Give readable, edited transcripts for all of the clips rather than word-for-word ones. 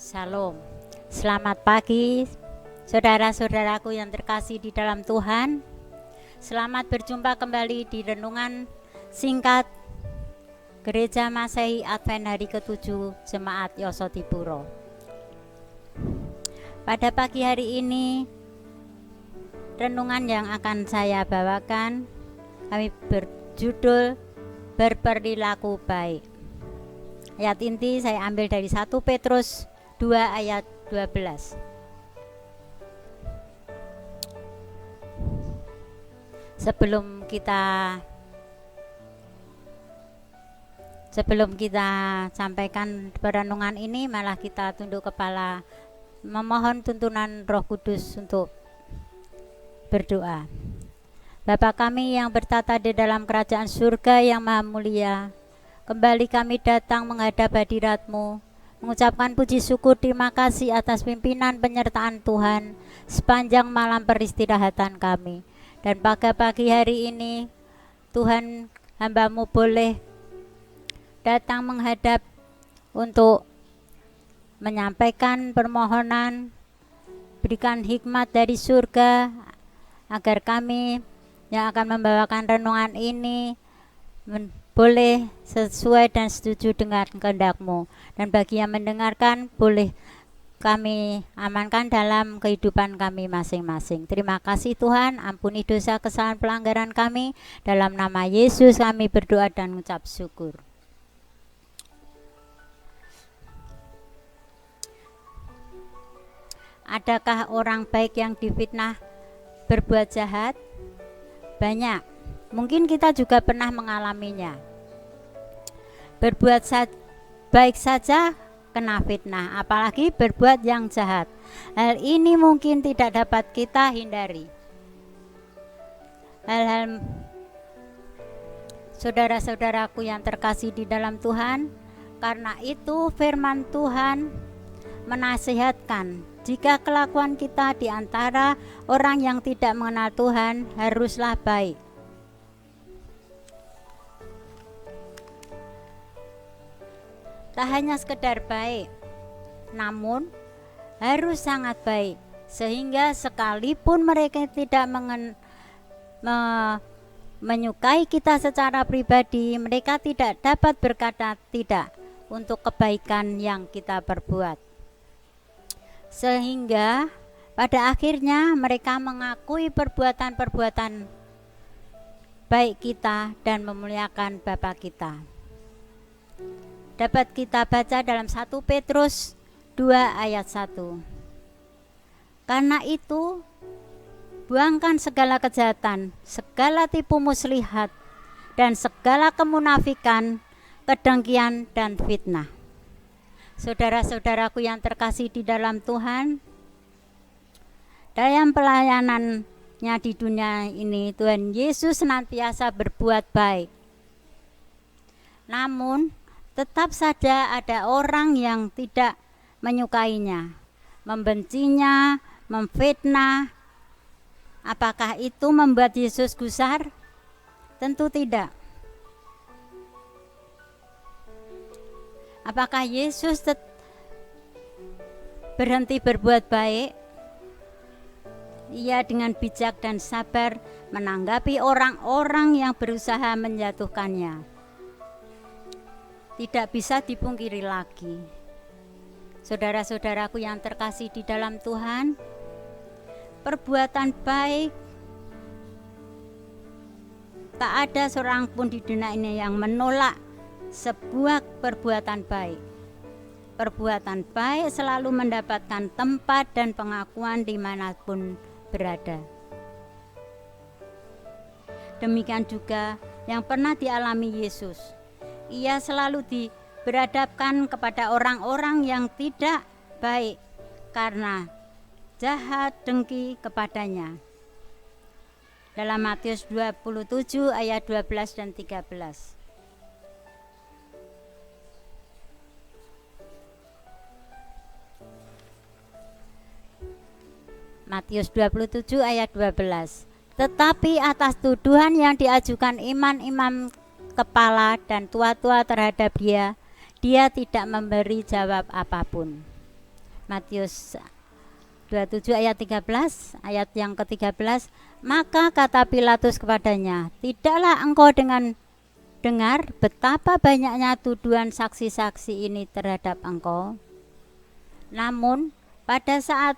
Shalom. Selamat pagi, saudara-saudaraku yang terkasih di dalam Tuhan. Selamat berjumpa kembali di renungan singkat Gereja Masehi Advent hari ke-7 Jemaat Yosodipuro. Pada pagi hari ini, renungan yang akan saya bawakan kami berjudul Berperilaku Baik. Ayat inti saya ambil dari 1 Petrus 2 ayat 12. Sebelum kita sampaikan perenungan ini, malah kita tunduk kepala memohon tuntunan Roh Kudus untuk berdoa. Bapa kami yang bertata di dalam kerajaan surga yang maha mulia, kembali kami datang menghadap hadirat-Mu, mengucapkan puji syukur terima kasih atas pimpinan penyertaan Tuhan sepanjang malam peristirahatan kami. Dan pada pagi hari ini Tuhan, hamba-Mu boleh datang menghadap untuk menyampaikan permohonan, berikan hikmat dari surga agar kami yang akan membawakan renungan ini boleh sesuai dan setuju dengan kehendak-Mu. Dan bagi yang mendengarkan, boleh kami amankan dalam kehidupan kami masing-masing. Terima kasih Tuhan, ampuni dosa kesalahan pelanggaran kami. Dalam nama Yesus kami berdoa dan mengucap syukur. Adakah orang baik yang difitnah berbuat jahat? Banyak. Mungkin kita juga pernah mengalaminya. Berbuat baik saja kena fitnah, apalagi berbuat yang jahat. Hal ini mungkin tidak dapat kita hindari. Hal-hal saudara-saudaraku yang terkasih di dalam Tuhan, karena itu firman Tuhan menasihatkan, jika kelakuan kita di antara orang yang tidak mengenal Tuhan haruslah baik. Tak hanya sekedar baik, namun harus sangat baik, sehingga sekalipun mereka tidak menyukai kita secara pribadi, mereka tidak dapat berkata tidak untuk kebaikan yang kita perbuat. Sehingga pada akhirnya mereka mengakui perbuatan-perbuatan baik kita dan memuliakan Bapa kita. Dapat kita baca dalam 1 Petrus 2 ayat 1. Karena itu, buangkan segala kejahatan, segala tipu muslihat, dan segala kemunafikan, kedengkian, dan fitnah. Saudara-saudaraku yang terkasih di dalam Tuhan, dalam pelayanannya di dunia ini, Tuhan Yesus senantiasa berbuat baik. Namun, tetap saja ada orang yang tidak menyukainya, membencinya, memfitnah. Apakah itu membuat Yesus gusar? Tentu tidak. Apakah Yesus berhenti berbuat baik? Ia dengan bijak dan sabar menanggapi orang-orang yang berusaha menjatuhkannya. Tidak bisa dipungkiri lagi. Saudara-saudaraku yang terkasih di dalam Tuhan, perbuatan baik tak ada seorang pun di dunia ini yang menolak sebuah perbuatan baik. Perbuatan baik selalu mendapatkan tempat dan pengakuan dimanapun berada. Demikian juga yang pernah dialami Yesus. Ia selalu diberhadapkan kepada orang-orang yang tidak baik karena jahat dengki kepadanya. Dalam Matius 27 ayat 12 dan 13. Matius 27 ayat 12. Tetapi atas tuduhan yang diajukan imam-imam kepala dan tua-tua terhadap dia tidak memberi jawab apapun. Matius 27 ayat 13, ayat yang ke-13. Maka kata Pilatus kepadanya, tidaklah engkau dengar betapa banyaknya tuduhan saksi-saksi ini terhadap engkau? Namun pada saat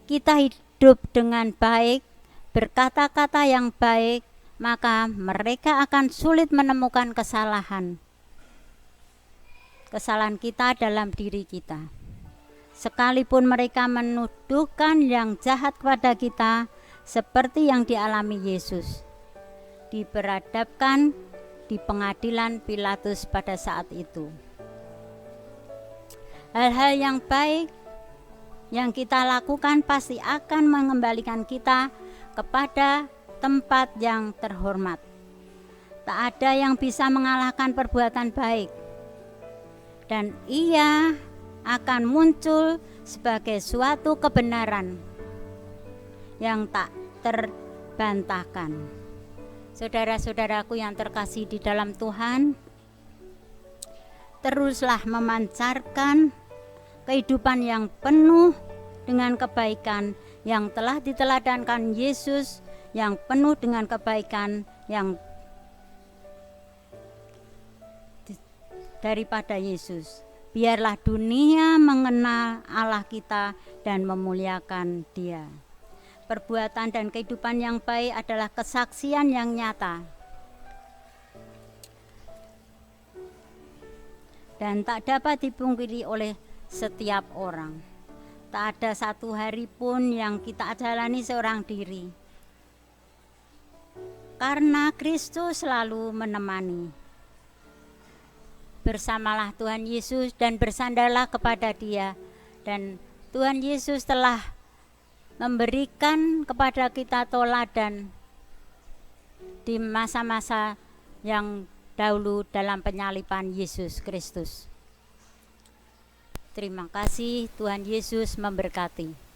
kita hidup dengan baik, berkata-kata yang baik, maka mereka akan sulit menemukan kesalahan kita dalam diri kita. Sekalipun mereka menuduhkan yang jahat kepada kita, seperti yang dialami Yesus, diperhadapkan di pengadilan Pilatus pada saat itu. Hal-hal yang baik yang kita lakukan pasti akan mengembalikan kita kepada tempat yang terhormat. Tak ada yang bisa mengalahkan perbuatan baik, dan ia akan muncul sebagai suatu kebenaran yang tak terbantahkan. Saudara-saudaraku yang terkasih di dalam Tuhan, teruslah memancarkan kehidupan yang penuh dengan kebaikan yang telah diteladankan Yesus, yang penuh dengan kebaikan yang daripada Yesus. Biarlah dunia mengenal Allah kita dan memuliakan Dia. Perbuatan dan kehidupan yang baik adalah kesaksian yang nyata dan tak dapat dipungkiri oleh setiap orang. Tak ada satu hari pun yang kita jalani seorang diri, karena Kristus selalu menemani. Bersamalah Tuhan Yesus dan bersandarlah kepada Dia, dan Tuhan Yesus telah memberikan kepada kita teladan di masa-masa yang dahulu dalam penyaliban Yesus Kristus. Terima kasih, Tuhan Yesus memberkati.